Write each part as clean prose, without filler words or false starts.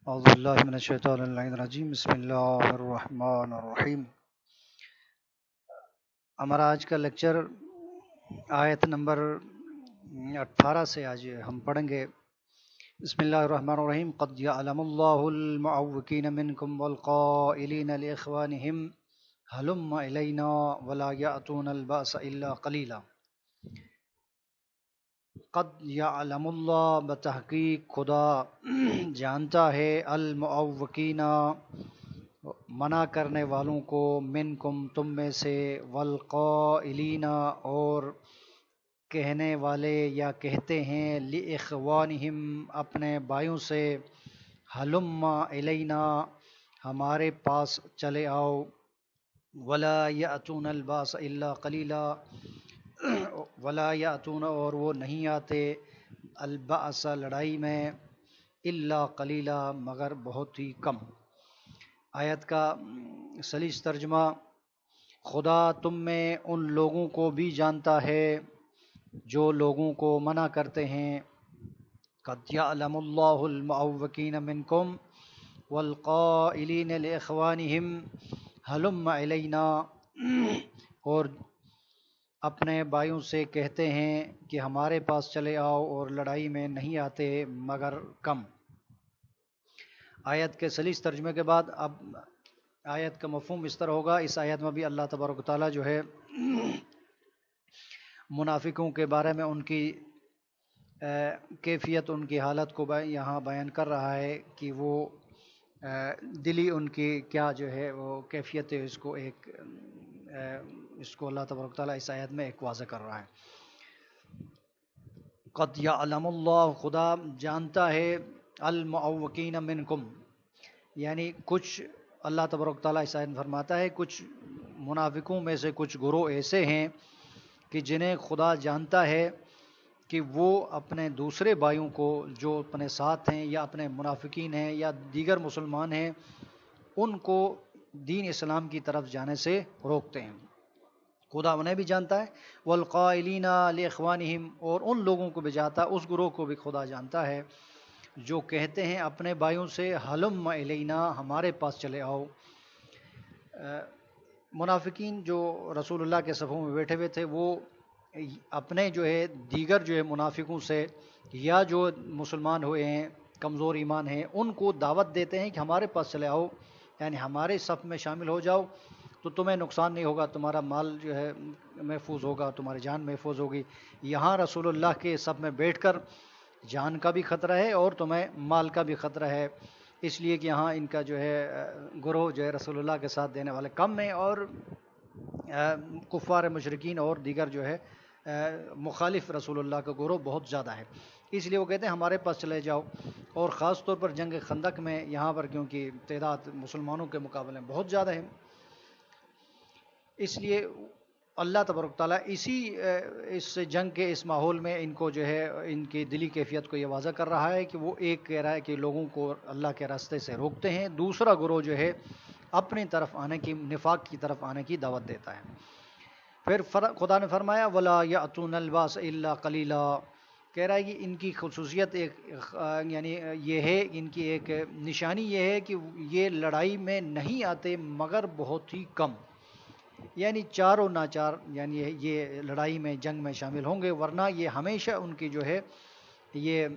اعوذ باللہ من الشیطان اللعین الرجیم بسم اللہ الرحمن الرحیم۔ ہمارا آج کا لیکچر آیت نمبر 18 سے آج ہم پڑھیں گے۔ بسم اللہ الرحمن الرحیم۔ قد یعلم اللہ المعوقین منکم والقائلین لاخوانہم ہلم الینا ولا یأتون البأس الا قلیلا۔ قد یعلم اللہ، بتحقیق خدا جانتا ہے، المعوقین منع کرنے والوں کو، منکم تم میں سے، والقائلین اور کہنے والے یا کہتے ہیں، لاخوانہم اپنے بھائیوں سے، ہلم الینا ہمارے پاس چلے آؤ، ولا یأتون الباس الا قلیلا ولا یأتون اور وہ نہیں آتے، البأس لڑائی میں، الا قلیلا مگر بہت ہی کم۔ آیت کا سلیس ترجمہ: خدا تم میں ان لوگوں کو بھی جانتا ہے جو لوگوں کو منع کرتے ہیں۔ قد یعلم اللہ المعوقین منکم والقائلین لاخوانہم ہلم الینا، اور اپنے بھائیوں سے کہتے ہیں کہ ہمارے پاس چلے آؤ، اور لڑائی میں نہیں آتے مگر کم۔ آیت کے سلیس ترجمے کے بعد اب آیت کا مفہوم اس طرح ہوگا۔ اس آیت میں بھی اللہ تبارک و تعالیٰ جو ہے منافقوں کے بارے میں ان کی کیفیت، ان کی حالت کو یہاں بیان کر رہا ہے کہ وہ دلی ان کی کیا جو ہے وہ کیفیت ہے، اس کو اللہ تبارک و تعالیٰ اس آیت میں ایک واضح کر رہا ہے۔ قد یعلم اللہ، خدا جانتا ہے، المعوقین منکم، یعنی کچھ اللہ تبارک و تعالیٰ اس آیت میں فرماتا ہے کچھ منافقوں میں سے کچھ گروہ ایسے ہیں کہ جنہیں خدا جانتا ہے کہ وہ اپنے دوسرے بھائیوں کو جو اپنے ساتھ ہیں یا اپنے منافقین ہیں یا دیگر مسلمان ہیں، ان کو دین اسلام کی طرف جانے سے روکتے ہیں۔ خدا انہیں بھی جانتا ہے، والقائلین لاخوانہم، اور ان لوگوں کو بھی جانتا ہے، اس گروہ کو بھی خدا جانتا ہے جو کہتے ہیں اپنے بھائیوں سے، ہلم الینا ہمارے پاس چلے آؤ۔ منافقین جو رسول اللہ کے صفوں میں بیٹھے ہوئے تھے، وہ اپنے جو ہے دیگر جو ہے منافقوں سے یا جو مسلمان ہوئے ہیں، کمزور ایمان ہیں، ان کو دعوت دیتے ہیں کہ ہمارے پاس چلے آؤ، یعنی ہمارے صف میں شامل ہو جاؤ تو تمہیں نقصان نہیں ہوگا، تمہارا مال جو ہے محفوظ ہوگا، تمہاری جان محفوظ ہوگی۔ یہاں رسول اللہ کے صف میں بیٹھ کر جان کا بھی خطرہ ہے اور تمہیں مال کا بھی خطرہ ہے، اس لیے کہ یہاں ان کا جو ہے گروہ جو ہے رسول اللہ کے ساتھ دینے والے کم ہیں، اور کفار مشرکین اور دیگر جو ہے مخالف رسول اللہ کا گروہ بہت زیادہ ہے، اس لیے وہ کہتے ہیں ہمارے پاس چلے جاؤ۔ اور خاص طور پر جنگ خندق میں یہاں پر کیونکہ تعداد مسلمانوں کے مقابلے میں بہت زیادہ ہے، اس لیے اللہ تبارک تعالیٰ اس جنگ کے اس ماحول میں ان کو جو ہے ان کی دلی کیفیت کو یہ واضح کر رہا ہے کہ وہ ایک کہہ رہا ہے کہ لوگوں کو اللہ کے راستے سے روکتے ہیں، دوسرا گروہ جو ہے اپنی طرف آنے کی، نفاق کی طرف آنے کی دعوت دیتا ہے۔ پھر خدا نے فرمایا ولا یأتون الباس الا قلیلا، کہہ رہا ہے کہ ان کی خصوصیت یعنی یہ ہے، ان کی ایک نشانی یہ ہے کہ یہ لڑائی میں نہیں آتے مگر بہت ہی کم، یعنی چار و ناچار، یعنی یہ لڑائی میں جنگ میں شامل ہوں گے، ورنہ یہ ہمیشہ ان کی جو ہے یہ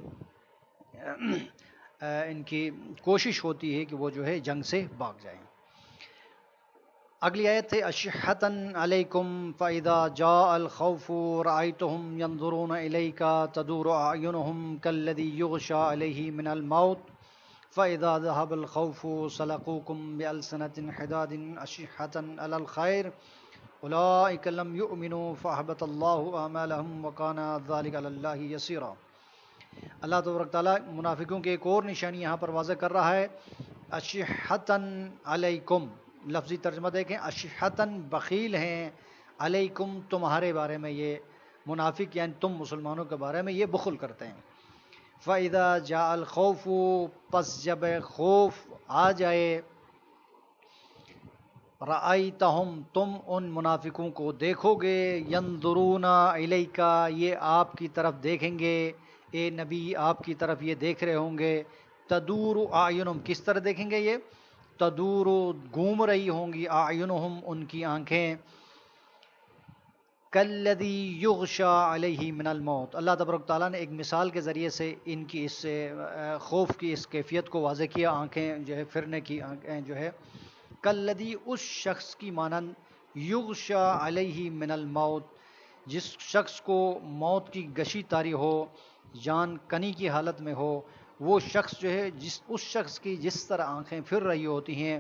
ان کی کوشش ہوتی ہے کہ وہ جو ہے جنگ سے بھاگ جائیں۔ اگلی آیت ہے اشحتن علیکم فاذا جاء الخوف رأیتهم ينظرون الیک تدور اعینهم كالذی یغشى علیہ من الموت فاذا ذهب الخوف سلقوكم بألسنة حداد اشحة على الخير اولئک لم یؤمنوا فاحبط اللہ اعمالهم وکان ذلک علی اللہ یسیرا۔ اللہ تبارک تعالیٰ منافقوں کی ایک اور نشانی یہاں پر واضح کر رہا ہے، اشحتن علیکم، لفظی ترجمہ دیکھیں، اشحتن بخیل ہیں، علیکم تمہارے بارے میں، یہ منافق یعنی تم مسلمانوں کے بارے میں یہ بخل کرتے ہیں۔ فَإِذَا جَاءَ الْخَوْفُ، پس جب خوف آ جائے، رَأَيْتَهُمْ تم ان منافقوں کو دیکھو گے، يَنظُرُونَ إِلَيْكَ یہ آپ کی طرف دیکھیں گے، اے نبی آپ کی طرف یہ دیکھ رہے ہوں گے، تدور اعینہم، کس طرح دیکھیں گے یہ؟ تدور، گھوم رہی ہوں گی، اعینہم، ان کی آنکھیں، کالذی یغشا علیہ من الموت، اللہ تبارک تعالیٰ نے ایک مثال کے ذریعے سے ان کی اس خوف کی اس کیفیت کو واضح کیا، آنکھیں جو ہے پھرنے کی آنکھیں جو ہے، کالذی، اس شخص کی مانند، یغشا علیہ من الموت، جس شخص کو موت کی گشی طاری ہو، جان کنی کی حالت میں ہو، وہ شخص جو ہے اس شخص کی جس طرح آنکھیں پھر رہی ہوتی ہیں،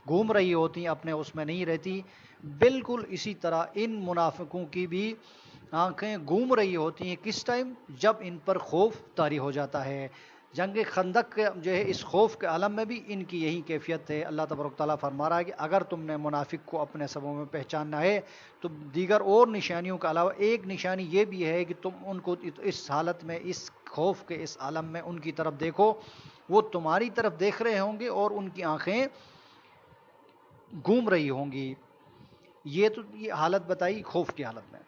گھوم رہی ہوتی ہیں، اپنے اس میں نہیں رہتی، بالکل اسی طرح ان منافقوں کی بھی آنکھیں گھوم رہی ہوتی ہیں، کس ٹائم؟ جب ان پر خوف طاری ہو جاتا ہے۔ جنگ خندق کے جو ہے اس خوف کے عالم میں بھی ان کی یہی کیفیت ہے۔ اللہ تبارک تعالیٰ فرما رہا ہے کہ اگر تم نے منافق کو اپنے سبوں میں پہچاننا ہے تو دیگر اور نشانیوں کے علاوہ ایک نشانی یہ بھی ہے کہ تم ان کو اس حالت میں، اس خوف کے اس عالم میں ان کی طرف دیکھو، وہ تمہاری طرف دیکھ رہے ہوں گے اور ان کی آنکھیں گھوم رہی ہوں گی۔ یہ تو یہ حالت بتائی خوف کی حالت میں۔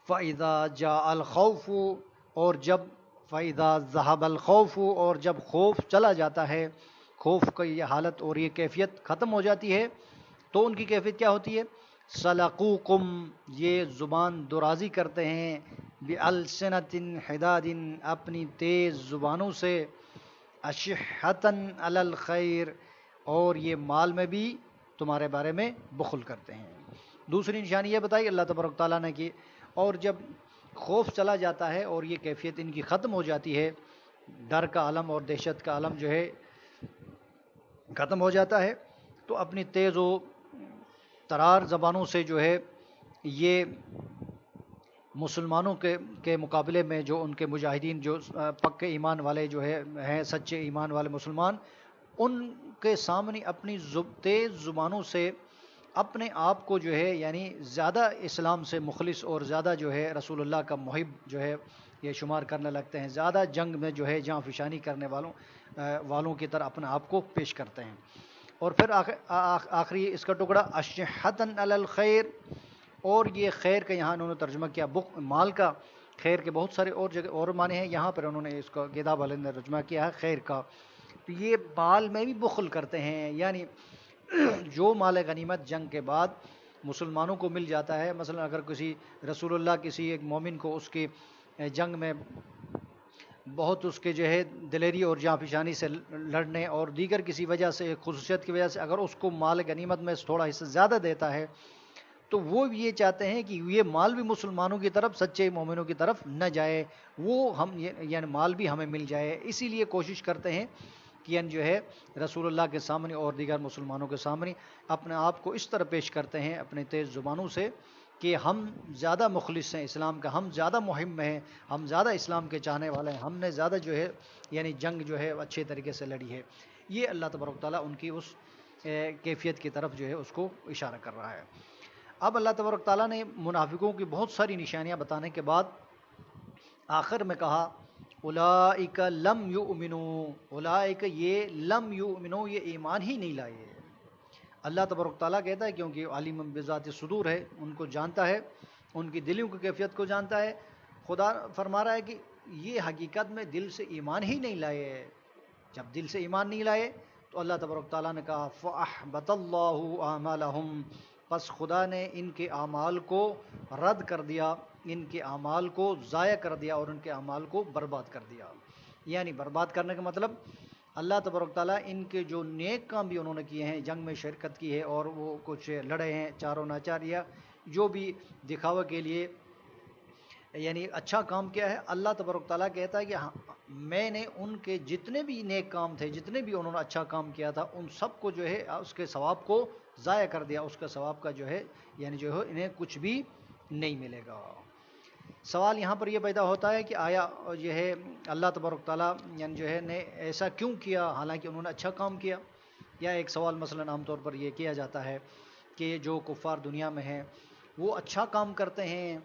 فَإِذَا جَاءَ الْخَوْفُ، اور جب، فَإِذَا ذَهَبَ الْخَوْفُ، اور جب خوف چلا جاتا ہے، خوف کی یہ حالت اور یہ کیفیت ختم ہو جاتی ہے، تو ان کی کیفیت کیا ہوتی ہے؟ سَلَقُوكُمْ، یہ زبان درازی کرتے ہیں، بِأَلْسِنَةٍ حِدَادٍ، اپنی تیز زبانوں سے، أَشِحَّةً عَلَى الْخَيْرِ، اور یہ مال میں بھی تمہارے بارے میں بخل کرتے ہیں۔ دوسری نشانی یہ بتائی اللہ تبارک تعالیٰ نے کہ اور جب خوف چلا جاتا ہے اور یہ کیفیت ان کی ختم ہو جاتی ہے، ڈر کا عالم اور دہشت کا عالم جو ہے ختم ہو جاتا ہے، تو اپنی تیز و ترار زبانوں سے جو ہے یہ مسلمانوں کے مقابلے میں جو ان کے مجاہدین، جو پکے ایمان والے جو ہیں سچے ایمان والے مسلمان، ان کے سامنے اپنی تیز زبانوں سے اپنے آپ کو جو ہے یعنی زیادہ اسلام سے مخلص اور زیادہ جو ہے رسول اللہ کا محب جو ہے یہ شمار کرنے لگتے ہیں، زیادہ جنگ میں جو ہے جاں فشانی کرنے والوں کی طرح اپنے آپ کو پیش کرتے ہیں۔ اور پھر آخری اس کا ٹکڑا، اشحتن علی الخیر، اور یہ خیر کا یہاں انہوں نے ترجمہ کیا مال کا، خیر کے بہت سارے اور جگہ اور معنی ہیں، یہاں پر انہوں نے اس کو کتاب والے نے ترجمہ کیا ہے خیر کا، تو یہ مال میں بھی بخل کرتے ہیں، یعنی جو مال غنیمت جنگ کے بعد مسلمانوں کو مل جاتا ہے، مثلا اگر کسی رسول اللہ کسی ایک مومن کو اس کی جنگ میں بہت اس کے جو ہے دلیری اور جاں پیشانی سے لڑنے اور دیگر کسی وجہ سے، خصوصیت کی وجہ سے اگر اس کو مال غنیمت میں تھوڑا حصہ زیادہ دیتا ہے، تو وہ یہ چاہتے ہیں کہ یہ مال بھی مسلمانوں کی طرف، سچے مومنوں کی طرف نہ جائے، وہ ہم یعنی مال بھی ہمیں مل جائے، اسی لیے کوشش کرتے ہیں کہ جو ہے رسول اللہ کے سامنے اور دیگر مسلمانوں کے سامنے اپنے آپ کو اس طرح پیش کرتے ہیں اپنے تیز زبانوں سے کہ ہم زیادہ مخلص ہیں اسلام کا، ہم زیادہ مہم ہیں، ہم زیادہ اسلام کے چاہنے والے ہیں، ہم نے زیادہ جو ہے یعنی جنگ جو ہے اچھے طریقے سے لڑی ہے۔ یہ اللہ تبارک تعالیٰ ان کی اس کیفیت کی طرف جو ہے اس کو اشارہ کر رہا ہے۔ اب اللہ تبارک تعالیٰ نے منافقوں کی بہت ساری نشانیاں بتانے کے بعد آخر میں کہا اولئک لم یؤمنوا، اولئک یہ لم یؤمنوا، یہ ایمان ہی نہیں لائے۔ اللہ تبارک تعالیٰ کہتا ہے کیونکہ عالم بذات صدور ہے، ان کو جانتا ہے، ان کی دلوں کی کیفیت کو جانتا ہے، خدا فرما رہا ہے کہ یہ حقیقت میں دل سے ایمان ہی نہیں لائے۔ جب دل سے ایمان نہیں لائے تو اللہ تبارک تعالیٰ نے کہا فَأَحْبَطَ اللَّهُ أَعْمَالَهُمْ، پس خدا نے ان کے اعمال کو رد کر دیا، ان کے اعمال کو ضائع کر دیا اور ان کے اعمال کو برباد کر دیا۔ یعنی برباد کرنے کا مطلب اللہ تبارک تعالیٰ ان کے جو نیک کام بھی انہوں نے کیے ہیں، جنگ میں شرکت کی ہے اور وہ کچھ لڑے ہیں چاروں ناچار، یا جو بھی دکھاوے کے لیے یعنی اچھا کام کیا ہے، اللہ تبارک تعالیٰ کہتا ہے کہ میں نے ان کے جتنے بھی نیک کام تھے، جتنے بھی انہوں نے اچھا کام کیا تھا، ان سب کو جو ہے اس کے ثواب کو ضائع کر دیا، اس کا ثواب کا جو ہے یعنی جو ہے انہیں کچھ بھی نہیں ملے گا۔ سوال یہاں پر یہ پیدا ہوتا ہے کہ آیا یہ ہے اللہ تبارک تعالیٰ یعنی جو ہے نے ایسا کیوں کیا حالانکہ انہوں نے اچھا کام کیا؟ یا ایک سوال مثلا عام طور پر یہ کیا جاتا ہے کہ جو کفار دنیا میں ہیں وہ اچھا کام کرتے ہیں،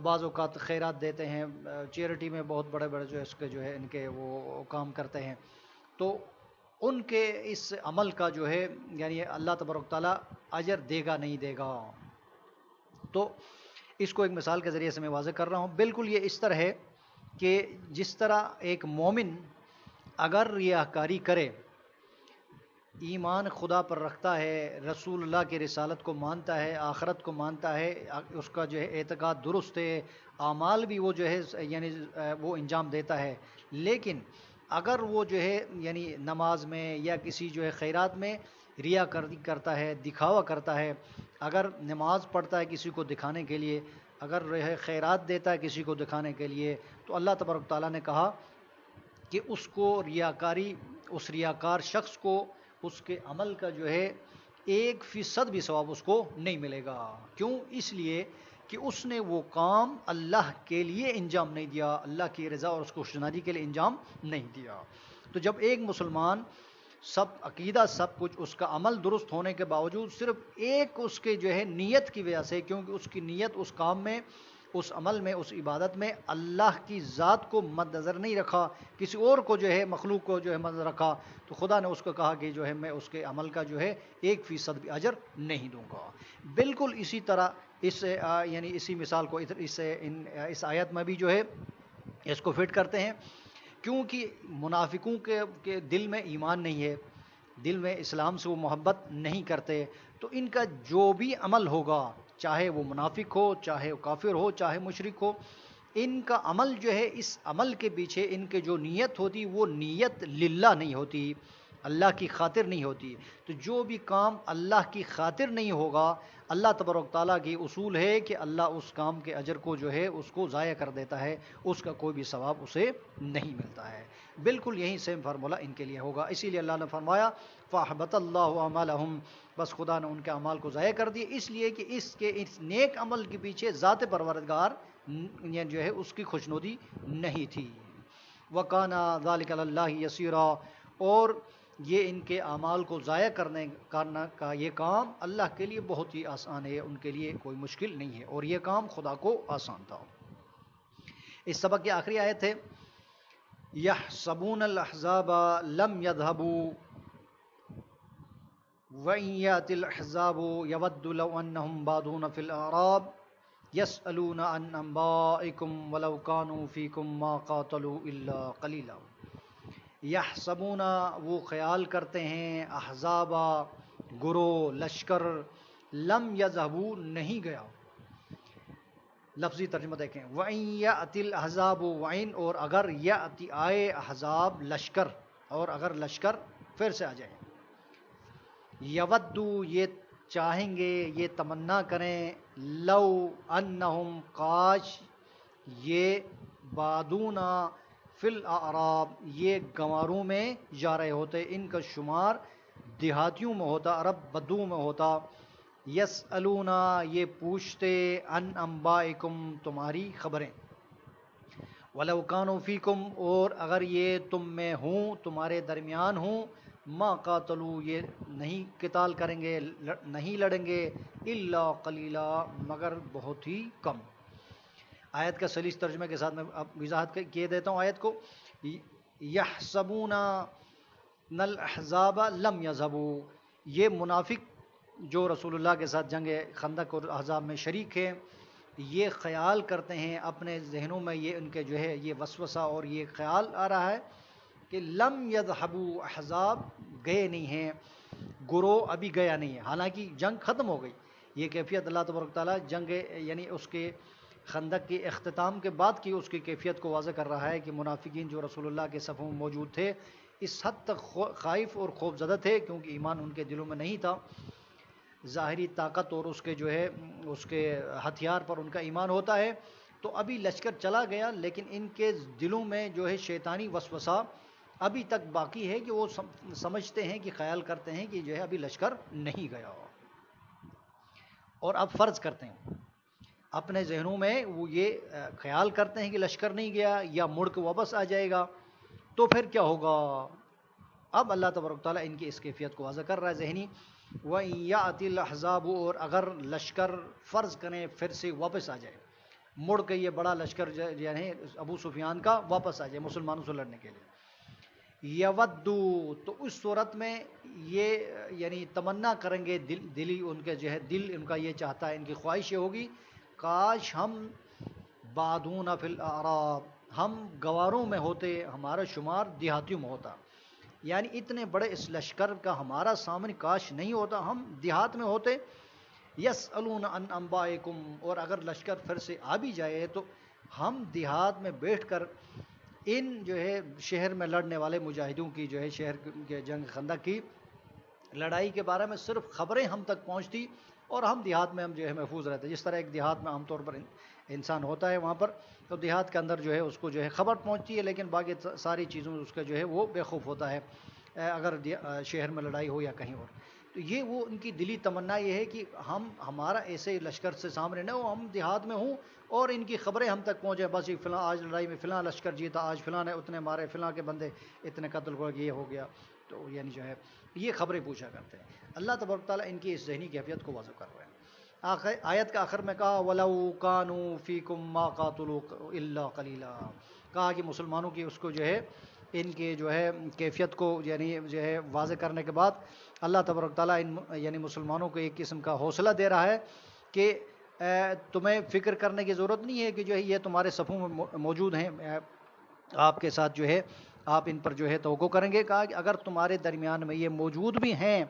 بعض اوقات خیرات دیتے ہیں، چیریٹی میں بہت بڑے بڑے جو ہے اس کے جو ہے ان کے وہ کام کرتے ہیں، تو ان کے اس عمل کا جو ہے یعنی اللہ تبارک تعالیٰ اجر دے گا نہیں دے گا؟ تو اس کو ایک مثال کے ذریعے سے میں واضح کر رہا ہوں۔ بالکل یہ اس طرح ہے کہ جس طرح ایک مومن اگر ریاکاری کرے، ایمان خدا پر رکھتا ہے، رسول اللہ کی رسالت کو مانتا ہے، آخرت کو مانتا ہے، اس کا جو ہے اعتقاد درست ہے، اعمال بھی وہ جو ہے یعنی وہ انجام دیتا ہے، لیکن اگر وہ جو ہے یعنی نماز میں یا کسی جو ہے خیرات میں ریا کرتا ہے، دکھاوا کرتا ہے، اگر نماز پڑھتا ہے کسی کو دکھانے کے لیے، اگر جو ہے خیرات دیتا ہے کسی کو دکھانے کے لیے، تو اللہ تبارک تعالیٰ نے کہا کہ اس کو ریاکاری، اس ریاکار شخص کو اس کے عمل کا جو ہے 1% بھی ثواب اس کو نہیں ملے گا۔ کیوں؟ اس لیے کہ اس نے وہ کام اللہ کے لیے انجام نہیں دیا، اللہ کی رضا اور اس کو خوشنودی کے لیے انجام نہیں دیا۔ تو جب ایک مسلمان سب عقیدہ سب کچھ اس کا عمل درست ہونے کے باوجود صرف ایک اس کے جو ہے نیت کی وجہ سے، کیونکہ اس کی نیت اس کام میں، اس عمل میں، اس عبادت میں اللہ کی ذات کو مد نظر نہیں رکھا، کسی اور کو جو ہے مخلوق کو جو ہے مد نظر رکھا، تو خدا نے اس کو کہا کہ جو ہے میں اس کے عمل کا جو ہے 1% بھی اجر نہیں دوں گا۔ بالکل اسی طرح اس یعنی اسی مثال کو اس آیت میں بھی جو ہے اس کو فٹ کرتے ہیں، کیونکہ منافقوں کے دل میں ایمان نہیں ہے، دل میں اسلام سے وہ محبت نہیں کرتے، تو ان کا جو بھی عمل ہوگا، چاہے وہ منافق ہو، چاہے وہ کافر ہو، چاہے مشرک ہو، ان کا عمل جو ہے، اس عمل کے پیچھے ان کے جو نیت ہوتی وہ نیت للہ نہیں ہوتی، اللہ کی خاطر نہیں ہوتی۔ تو جو بھی کام اللہ کی خاطر نہیں ہوگا، اللہ تبارک تعالیٰ کی اصول ہے کہ اللہ اس کام کے اجر کو جو ہے اس کو ضائع کر دیتا ہے، اس کا کوئی بھی ثواب اسے نہیں ملتا ہے۔ بالکل یہی سیم فارمولہ ان کے لیے ہوگا، اسی لیے اللہ نے فرمایا فَأَحْبَطَ اللَّهُ أَعْمَالَهُمْ، بس خدا نے ان کے اعمال کو ضائع کر دیا، اس لیے کہ اس نیک عمل کے پیچھے ذات پروردگار یہ جو ہے اس کی خوشنودی نہیں تھی۔ وَكَانَ ذَلِكَ عَلَى اللَّهِ يَسِيرًا، اور یہ ان کے اعمال کو ضائع کرنا کا یہ کام اللہ کے لیے بہت ہی آسان ہے، ان کے لیے کوئی مشکل نہیں ہے، اور یہ کام خدا کو آسان تھا۔ اس سبق کی آخری آیت ہے يَحْسَبُونَ الْأَحْزَابَ لَمْ يَذْهَبُوا وَإِنْ يَأْتِ الْأَحْزَابُ يَوَدُّوا لَوْ أَنَّهُمْ بَادُونَ فِي الْأَعْرَابِ يَسْأَلُونَ عَنْ أَنْبَائِكُمْ وَلَوْ كَانُوا فِيكُمْ مَا قَاتَلُوا إِلَّا قَلِيلًا۔ یحسبون، وہ خیال کرتے ہیں، احزاب، گروہ، لشکر، لم یذہبوا، نہیں گیا۔ لفظی ترجمہ دیکھیں، وَإِنْ يَأْتِ الْأَحْزَابُ، وَإِنْ، اور اگر، یأتی آئے، احزاب لشکر، اور اگر لشکر پھر سے آ جائیں، یودو یہ چاہیں گے، یہ تمنا کریں، لو انہم کاش، یہ بادونا فی الاعراب، یہ گنواروں میں جا رہے ہوتے، ان کا شمار دیہاتیوں میں ہوتا، عرب بدو میں ہوتا۔ یسألونا، یہ پوچھتے، ان انبائکم، تمہاری خبریں، ولو کانوا فیکم، اور اگر یہ تم میں ہوں، تمہارے درمیان ہوں، ما قاتلوا، یہ نہیں قتال کریں گے، نہیں لڑیں گے، الا قلیلا، مگر بہت ہی کم۔ آیت کا سلیس ترجمے کے ساتھ میں اب وضاحت کیے دیتا ہوں آیت کو۔ یحسبون الْأَحْزَابَ لَمْ يَذْهَبُوا، یہ منافق جو رسول اللہ کے ساتھ جنگ خندق اور احزاب میں شریک ہیں، یہ خیال کرتے ہیں اپنے ذہنوں میں، یہ ان کے جو ہے یہ وسوسہ اور یہ خیال آ رہا ہے کہ لم یذهبوا، احزاب گئے نہیں ہیں، گروہ ابھی گیا نہیں ہے، حالانکہ جنگ ختم ہو گئی۔ یہ کیفیت اللہ تبارک تعالیٰ جنگ یعنی اس کے خندق کے اختتام کے بعد کی اس کی کیفیت کو واضح کر رہا ہے کہ منافقین جو رسول اللہ کے صفوں میں موجود تھے اس حد تک خائف اور خوف زدہ تھے، کیونکہ ایمان ان کے دلوں میں نہیں تھا، ظاہری طاقت اور اس کے جو ہے اس کے ہتھیار پر ان کا ایمان ہوتا ہے، تو ابھی لشکر چلا گیا، لیکن ان کے دلوں میں جو ہے شیطانی وسوسہ ابھی تک باقی ہے، کہ وہ سمجھتے ہیں، کہ خیال کرتے ہیں کہ جو ہے ابھی لشکر نہیں گیا، اور اب فرض کرتے ہیں اپنے ذہنوں میں، وہ یہ خیال کرتے ہیں کہ لشکر نہیں گیا یا مڑ کے واپس آ جائے گا، تو پھر کیا ہوگا؟ اب اللہ تبارک تعالیٰ ان کی اس کیفیت کو واضح کر رہا ہے ذہنی۔ وَإِنْ يَأْتِ الْأَحْزَابُ، اور اگر لشکر فرض کریں پھر سے واپس آ جائے، مڑ کے یہ بڑا لشکر یعنی ابو سفیان کا واپس آ جائے مسلمانوں سے لڑنے کے لیے، یودو، تو اس صورت میں یہ یعنی تمنا کریں گے، دلی ان کے جو ہے دل ان کا یہ چاہتا ہے، ان کی خواہش یہ ہوگی، کاش ہم بادون فی الاعراب، ہم گواروں میں ہوتے، ہمارا شمار دیہاتیوں میں ہوتا، یعنی اتنے بڑے اس لشکر کا ہمارا سامنے کاش نہیں ہوتا، ہم دیہات میں ہوتے. یسألون عن انبائکم، اور اگر لشکر پھر سے آ بھی جائے تو ہم دیہات میں بیٹھ کر ان جو ہے شہر میں لڑنے والے مجاہدوں کی جو ہے شہر کے جنگ خندق کی لڑائی کے بارے میں صرف خبریں ہم تک پہنچتی، اور ہم دیہات میں ہم جو ہے محفوظ رہتے. جس طرح ایک دیہات میں عام طور پر انسان ہوتا ہے وہاں پر، تو دیہات کے اندر جو ہے اس کو جو ہے خبر پہنچتی ہے، لیکن باقی ساری چیزوں اس کا جو ہے وہ بے خوف ہوتا ہے اگر شہر میں لڑائی ہو یا کہیں اور. تو یہ وہ ان کی دلی تمنا یہ ہے کہ ہمارا ایسے لشکر سے سامنے نہ ہو، ہم دیہات میں ہوں اور ان کی خبریں ہم تک پہنچے، بس یہ فلاں آج لڑائی میں فلاں لشکر جیتا، آج فلاں نے اتنے مارے، فلاں کے بندے اتنے قتل ہو گئے، یہ ہو گیا. تو یعنی جو ہے یہ خبریں پوچھا کرتے ہیں. اللہ تبارک تعالیٰ ان کی اس ذہنی کیفیت کو واضح کر رہے ہیں. آیت کا آخر میں کہا وَلَوْ كَانُوا فِيكُمْ مَا قَاتَلُوا إِلَّا قَلِيلًا، کہا کہ مسلمانوں کی اس کو جو ہے ان کے جو ہے کیفیت کو یعنی جو ہے واضح کرنے کے بعد اللہ تبارک تعالیٰ یعنی مسلمانوں کو ایک قسم کا حوصلہ دے رہا ہے کہ تمہیں فکر کرنے کی ضرورت نہیں ہے کہ جو ہے یہ تمہارے صفوں میں موجود ہیں، آپ کے ساتھ جو ہے آپ ان پر جو ہے توقع کریں گے. کہا کہ اگر تمہارے درمیان میں یہ موجود بھی ہیں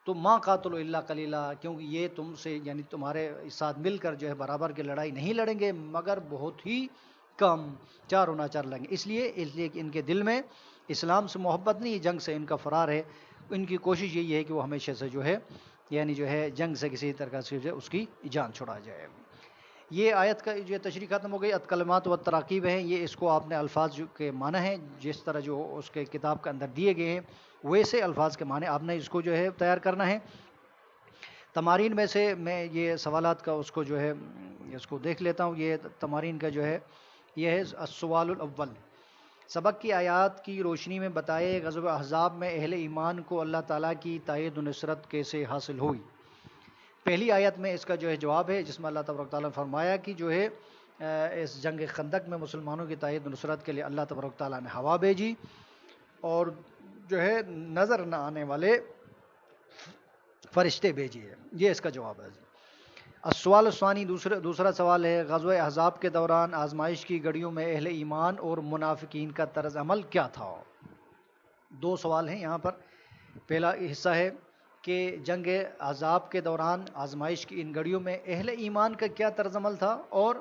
تو ما قاتلوا الا قلیلا، کیونکہ یہ تم سے یعنی تمہارے ساتھ مل کر جو ہے برابر کی لڑائی نہیں لڑیں گے مگر بہت ہی کم، چاروں نہ چار لیں گے. اس لیے کہ ان کے دل میں اسلام سے محبت نہیں، جنگ سے ان کا فرار ہے. ان کی کوشش یہی ہے کہ وہ ہمیشہ سے جو ہے یعنی جو ہے جنگ سے کسی طرح سے اس کی جان چھڑا جائے. یہ آیت کا جو تشریح ختم ہو گئی. کلمات و تراکیب ہیں، یہ اس کو آپ نے الفاظ کے معنی ہیں جس طرح جو اس کے کتاب کے اندر دیے گئے ہیں ویسے الفاظ کے معنی آپ نے اس کو جو ہے تیار کرنا ہے. تمارین میں سے میں یہ سوالات کا اس کو جو ہے اس کو دیکھ لیتا ہوں. یہ تمارین کا جو ہے یہ ہے السوال الاول. سبق کی آیات کی روشنی میں بتائے غزوہ احزاب میں اہل ایمان کو اللہ تعالیٰ کی تائید و نصرت کیسے حاصل ہوئی. پہلی آیت میں اس کا جو ہے جواب ہے جس میں اللہ تبارک تعالیٰ نے فرمایا کہ جو ہے اس جنگ خندق میں مسلمانوں کی تائید و نصرت کے لیے اللہ تبارک تعالیٰ نے ہوا بھیجی اور جو ہے نظر نہ آنے والے فرشتے بھیجیے. یہ اس کا جواب ہے. السوال الثانی، دوسرا سوال ہے غزوہ احزاب کے دوران آزمائش کی گھڑیوں میں اہل ایمان اور منافقین کا طرز عمل کیا تھا. دو سوال ہیں یہاں پر. پہلا حصہ ہے کہ جنگ احزاب کے دوران آزمائش کی ان گھڑیوں میں اہل ایمان کا کیا طرز عمل تھا اور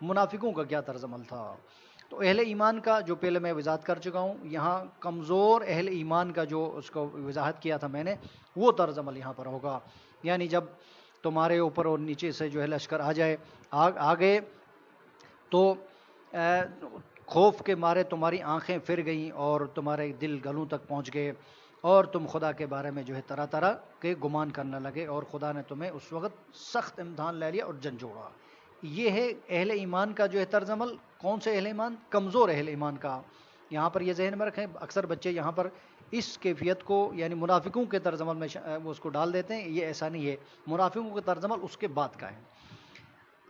منافقوں کا کیا طرز عمل تھا. تو اہل ایمان کا جو پہلے میں وضاحت کر چکا ہوں، یہاں کمزور اہل ایمان کا جو اس کو وضاحت کیا تھا میں نے، وہ طرز عمل یہاں پر ہوگا. یعنی جب تمہارے اوپر اور نیچے سے جو ہے لشکر آ جائے آگے تو خوف کے مارے تمہاری آنکھیں پھر گئیں اور تمہارے دل گلوں تک پہنچ گئے اور تم خدا کے بارے میں جو ہے طرح طرح کے گمان کرنے لگے اور خدا نے تمہیں اس وقت سخت امتحان لے لیا اور جھنجھوڑا. یہ ہے اہل ایمان کا جو ہے طرز عمل. کون سے اہل ایمان؟ کمزور اہل ایمان کا. یہاں پر یہ ذہن میں رکھیں، اکثر بچے یہاں پر اس کیفیت کو یعنی منافقوں کے طرز عمل میں وہ اس کو ڈال دیتے ہیں. یہ ایسا نہیں ہے، منافقوں کا طرز عمل اس کے بعد کا ہے.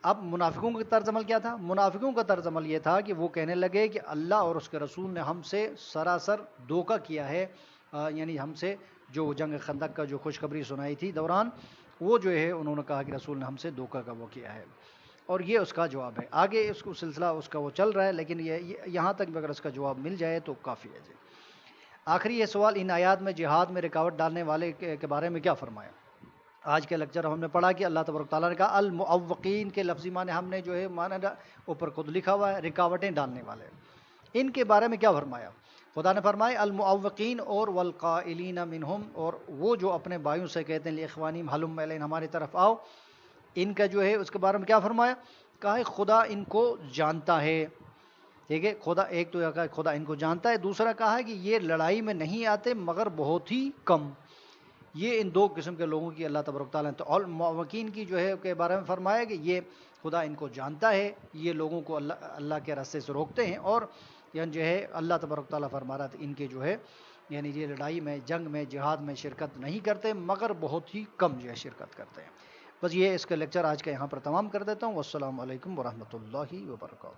اب منافقوں کا طرز عمل کیا تھا؟ منافقوں کا طرز عمل یہ تھا کہ وہ کہنے لگے کہ اللہ اور اس کے رسول نے ہم سے سراسر دھوکہ کیا ہے. یعنی ہم سے جو جنگ خندق کا جو خوشخبری سنائی تھی دوران، وہ جو ہے انہوں نے کہا کہ رسول نے ہم سے دھوکہ کا وہ کیا ہے. اور یہ اس کا جواب ہے. آگے اس کو سلسلہ اس کا وہ چل رہا ہے، لیکن یہاں تک اگر اس کا جواب مل جائے تو کافی ہے. جی آخری یہ سوال، ان آیات میں جہاد میں رکاوٹ ڈالنے والے کے بارے میں کیا فرمایا. آج کے لیکچر ہم نے پڑھا کہ اللہ تبارک تعالیٰ نے کہا المعوقین کے لفظی معنی ہم نے جو ہے معنی اوپر خود لکھا ہوا ہے، رکاوٹیں ڈالنے والے. ان کے بارے میں کیا فرمایا؟ خدا نے فرمایا المعوقین اور والقائلین منہم، اور وہ جو اپنے بھائیوں سے کہتے ہیں لاخوانہم ہلم الینا، ہماری طرف آؤ. ان کا جو ہے اس کے بارے میں کیا فرمایا؟ کہا ہے خدا ان کو جانتا ہے. ٹھیک ہے، خدا ایک تو یہ کہا خدا ان کو جانتا ہے، دوسرا کہا ہے کہ یہ لڑائی میں نہیں آتے مگر بہت ہی کم. یہ ان دو قسم کے لوگوں کی اللہ تبارک تعالیٰ نے تو المعوقین کی جو ہے کے بارے میں فرمایا کہ یہ خدا ان کو جانتا ہے، یہ لوگوں کو اللہ کے راستے سے روکتے ہیں، اور یعنی جو ہے اللہ تبارک تعالیٰ فرما رہا تھا ان کے جو ہے یعنی یہ لڑائی میں جنگ میں جہاد میں شرکت نہیں کرتے مگر بہت ہی کم جو ہے شرکت کرتے ہیں. بس یہ اس کا لیکچر آج کا یہاں پر تمام کر دیتا ہوں. والسلام علیکم ورحمۃ اللہ وبرکاتہ.